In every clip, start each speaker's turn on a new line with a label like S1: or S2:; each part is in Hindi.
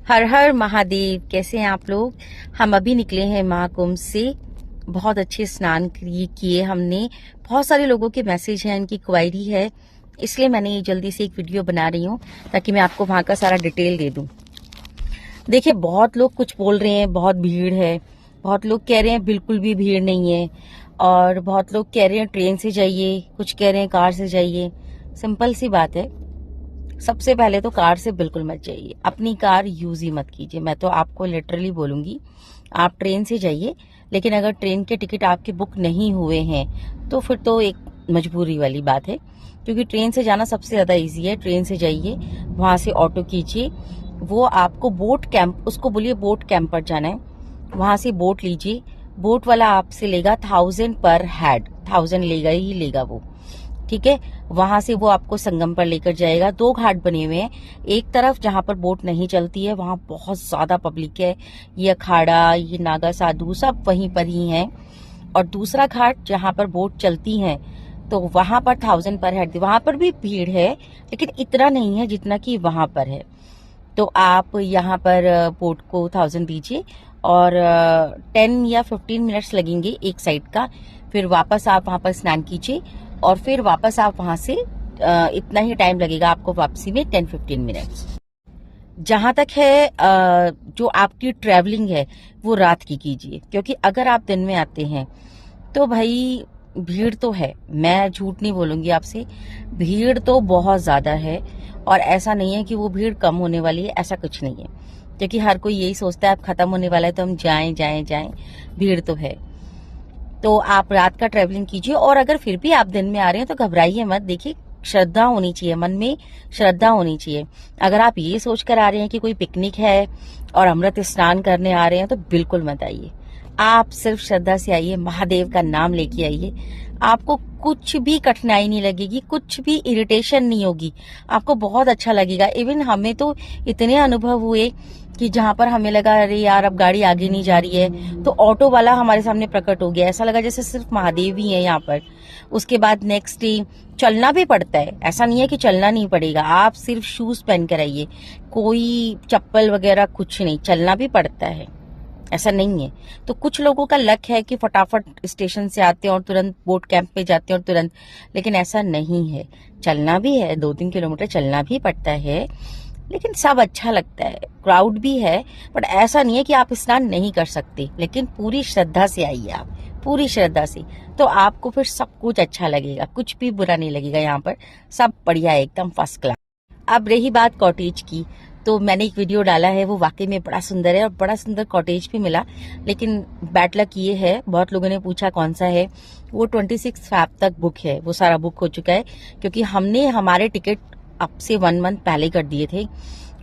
S1: हर हर महादेव। कैसे हैं आप लोग। हम अभी निकले हैं महाकुंभ से। बहुत अच्छे स्नान किए हमने। बहुत सारे लोगों के मैसेज हैं, इनकी क्वायरी है, इसलिए मैंने ये जल्दी से एक वीडियो बना रही हूँ ताकि मैं आपको वहां का सारा डिटेल दे दूं। देखिए, बहुत लोग कुछ बोल रहे हैं, बहुत भीड़ है। बहुत लोग कह रहे हैं बिल्कुल भी भीड़ नहीं है, और बहुत लोग कह रहे हैं ट्रेन से जाइए, कुछ कह रहे हैं कार से जाइए। सिंपल सी बात है, सबसे पहले तो कार से बिल्कुल मत जाइए, अपनी कार यूज ही मत कीजिए। मैं तो आपको लिटरली बोलूंगी, आप ट्रेन से जाइए। लेकिन अगर ट्रेन के टिकट आपके बुक नहीं हुए हैं तो फिर तो एक मजबूरी वाली बात है, क्योंकि ट्रेन से जाना सबसे ज्यादा इजी है। ट्रेन से जाइए, वहां से ऑटो कीजिए, वो आपको बोट कैंप, उसको बोलिए बोट कैंप पर जाना है, वहां से बोट लीजिए। बोट वाला आपसे लेगा 1000 पर हेड, 1000 लेगा ही लेगा वो, ठीक है। वहां से वो आपको संगम पर लेकर जाएगा। 2 घाट बने हुए हैं, एक तरफ जहां पर बोट नहीं चलती है, वहां बहुत ज्यादा पब्लिक है, ये अखाड़ा, ये नागा साधु सब वहीं पर ही हैं। और दूसरा घाट जहां पर बोट चलती है, तो वहां पर 1000 पर हेड, वहां पर भी भीड़ है लेकिन इतना नहीं है जितना कि वहां पर है। तो आप यहाँ पर बोट को 1000 दीजिए, और 10 या 15 मिनट्स लगेंगे एक साइड का। फिर वापस आप वहां पर स्नान कीजिए, और फिर वापस आप वहां से इतना ही टाइम लगेगा आपको वापसी में, 10-15 मिनट्स। जहां तक है जो आपकी ट्रैवलिंग है वो रात की कीजिए, क्योंकि अगर आप दिन में आते हैं तो भाई भीड़ तो है, मैं झूठ नहीं बोलूंगी आपसे, भीड़ तो बहुत ज्यादा है। और ऐसा नहीं है कि वो भीड़ कम होने वाली है, ऐसा कुछ नहीं है, क्योंकि हर कोई यही सोचता है अब खत्म होने वाला है तो हम जाएं जाएं जाएं। भीड़ तो है, तो आप रात का ट्रेवलिंग कीजिए। और अगर फिर भी आप दिन में आ रहे हैं तो घबराइए मत। देखिए, श्रद्धा होनी चाहिए, मन में श्रद्धा होनी चाहिए। अगर आप ये सोचकर आ रहे हैं कि कोई पिकनिक है और अमृत स्नान करने आ रहे हैं तो बिल्कुल मत आइए। आप सिर्फ श्रद्धा से आइए, महादेव का नाम लेके आइए। आपको कुछ भी कठिनाई नहीं लगेगी, कुछ भी इरिटेशन नहीं होगी, आपको बहुत अच्छा लगेगा। इवन हमें तो इतने अनुभव हुए कि जहां पर हमें लगा अरे यार अब गाड़ी आगे नहीं जा रही है, तो ऑटो वाला हमारे सामने प्रकट हो गया। ऐसा लगा जैसे सिर्फ महादेव ही है यहाँ पर। उसके बाद नेक्स्ट डे चलना भी पड़ता है, ऐसा नहीं है कि चलना नहीं पड़ेगा। आप सिर्फ शूज पहन कर आइए, कोई चप्पल वगैरह कुछ नहीं, चलना भी पड़ता है, ऐसा नहीं है। तो कुछ लोगों का लक है कि फटाफट स्टेशन से आते हैं और तुरंत बोट कैंप पे जाते हैं और तुरंत, लेकिन ऐसा नहीं है। चलना भी है, 2-3 किलोमीटर चलना भी पड़ता है, लेकिन सब अच्छा लगता है, क्राउड भी है। बट ऐसा नहीं है कि आप स्नान नहीं कर सकते, लेकिन पूरी श्रद्धा से आइए आप, पूरी श्रद्धा से, तो आपको फिर सब कुछ अच्छा लगेगा, कुछ भी बुरा नहीं लगेगा। यहाँ पर सब बढ़िया है, एकदम फर्स्ट क्लास। अब रही बात कॉटेज की, तो मैंने एक वीडियो डाला है, वो वाकई में बड़ा सुंदर है और बड़ा सुंदर कॉटेज भी मिला। लेकिन बैड लक ये है, बहुत लोगों ने पूछा कौन सा है, वो 26 फैब तक बुक है, वो सारा बुक हो चुका है। क्योंकि हमने हमारे टिकट अब से 1 मंथ पहले कर दिए थे,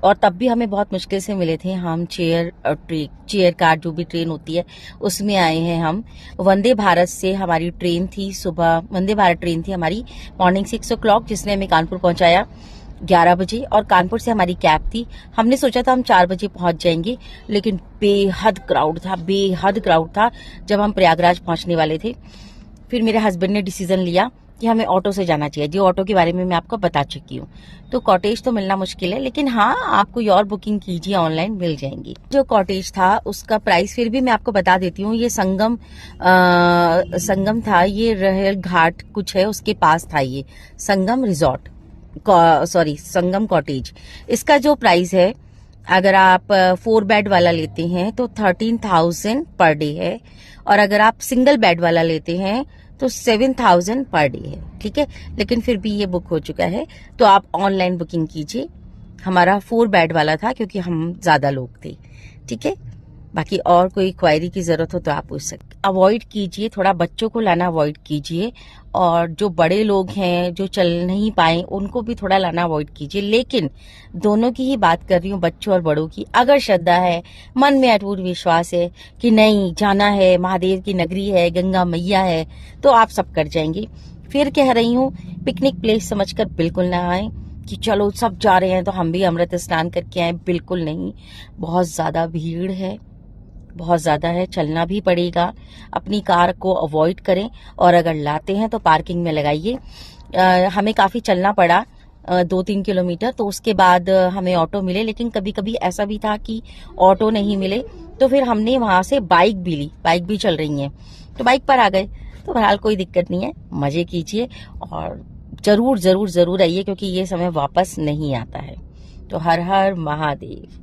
S1: और तब भी हमें बहुत मुश्किल से मिले थे। हम चेयर कार जो भी ट्रेन होती है उसमें आए हैं हम। वंदे भारत से हमारी ट्रेन थी, सुबह वंदे भारत ट्रेन थी हमारी मॉर्निंग 6 o'clock, जिसने हमें कानपुर पहुंचाया 11 बजे, और कानपुर से हमारी कैब थी। हमने सोचा था हम 4 बजे पहुंच जाएंगे, लेकिन बेहद क्राउड था, बेहद क्राउड था जब हम प्रयागराज पहुंचने वाले थे। फिर मेरे हस्बैंड ने डिसीजन लिया कि हमें ऑटो से जाना चाहिए, जो ऑटो के बारे में मैं आपको बता चुकी हूँ। तो कॉटेज तो मिलना मुश्किल है, लेकिन हाँ, आप कोई और बुकिंग कीजिए, ऑनलाइन मिल जाएंगी। जो कॉटेज था उसका प्राइस फिर भी मैं आपको बता देती हूँ। ये संगम था, ये रहल घाट कुछ है उसके पास था, ये संगम रिजॉर्ट, सॉरी संगम कॉटेज। इसका जो प्राइस है, अगर आप 4 बेड वाला लेते हैं तो 13,000 पर डे है, और अगर आप सिंगल बेड वाला लेते हैं तो 7,000 पर डे है, ठीक है। लेकिन फिर भी ये बुक हो चुका है, तो आप ऑनलाइन बुकिंग कीजिए। हमारा 4 बेड वाला था क्योंकि हम ज्यादा लोग थे, ठीक है। बाकी और कोई क्वायरी की जरूरत हो तो आप पूछ सकते। अवॉइड कीजिए, थोड़ा बच्चों को लाना अवॉइड कीजिए, और जो बड़े लोग हैं जो चल नहीं पाए उनको भी थोड़ा लाना अवॉइड कीजिए। लेकिन दोनों की ही बात कर रही हूँ, बच्चों और बड़ों की। अगर श्रद्धा है, मन में अटूट विश्वास है कि नहीं जाना है, महादेव की नगरी है, गंगा मैया है, तो आप सब कर जाएंगे। फिर कह रही हूँ, पिकनिक प्लेस समझकर बिल्कुल ना आए कि चलो सब जा रहे हैं तो हम भी अमृत स्नान करके आए, बिल्कुल नहीं। बहुत ज्यादा भीड़ है, बहुत ज्यादा है, चलना भी पड़ेगा। अपनी कार को अवॉइड करें, और अगर लाते हैं तो पार्किंग में लगाइए। हमें काफी चलना पड़ा, 2-3 किलोमीटर, तो उसके बाद हमें ऑटो मिले। लेकिन कभी कभी ऐसा भी था कि ऑटो नहीं मिले, तो फिर हमने वहां से बाइक भी ली, बाइक भी चल रही है तो बाइक पर आ गए। तो बहरहाल कोई दिक्कत नहीं है, मजे कीजिए और जरूर जरूर जरूर आइए, क्योंकि ये समय वापस नहीं आता है। तो हर हर महादेव।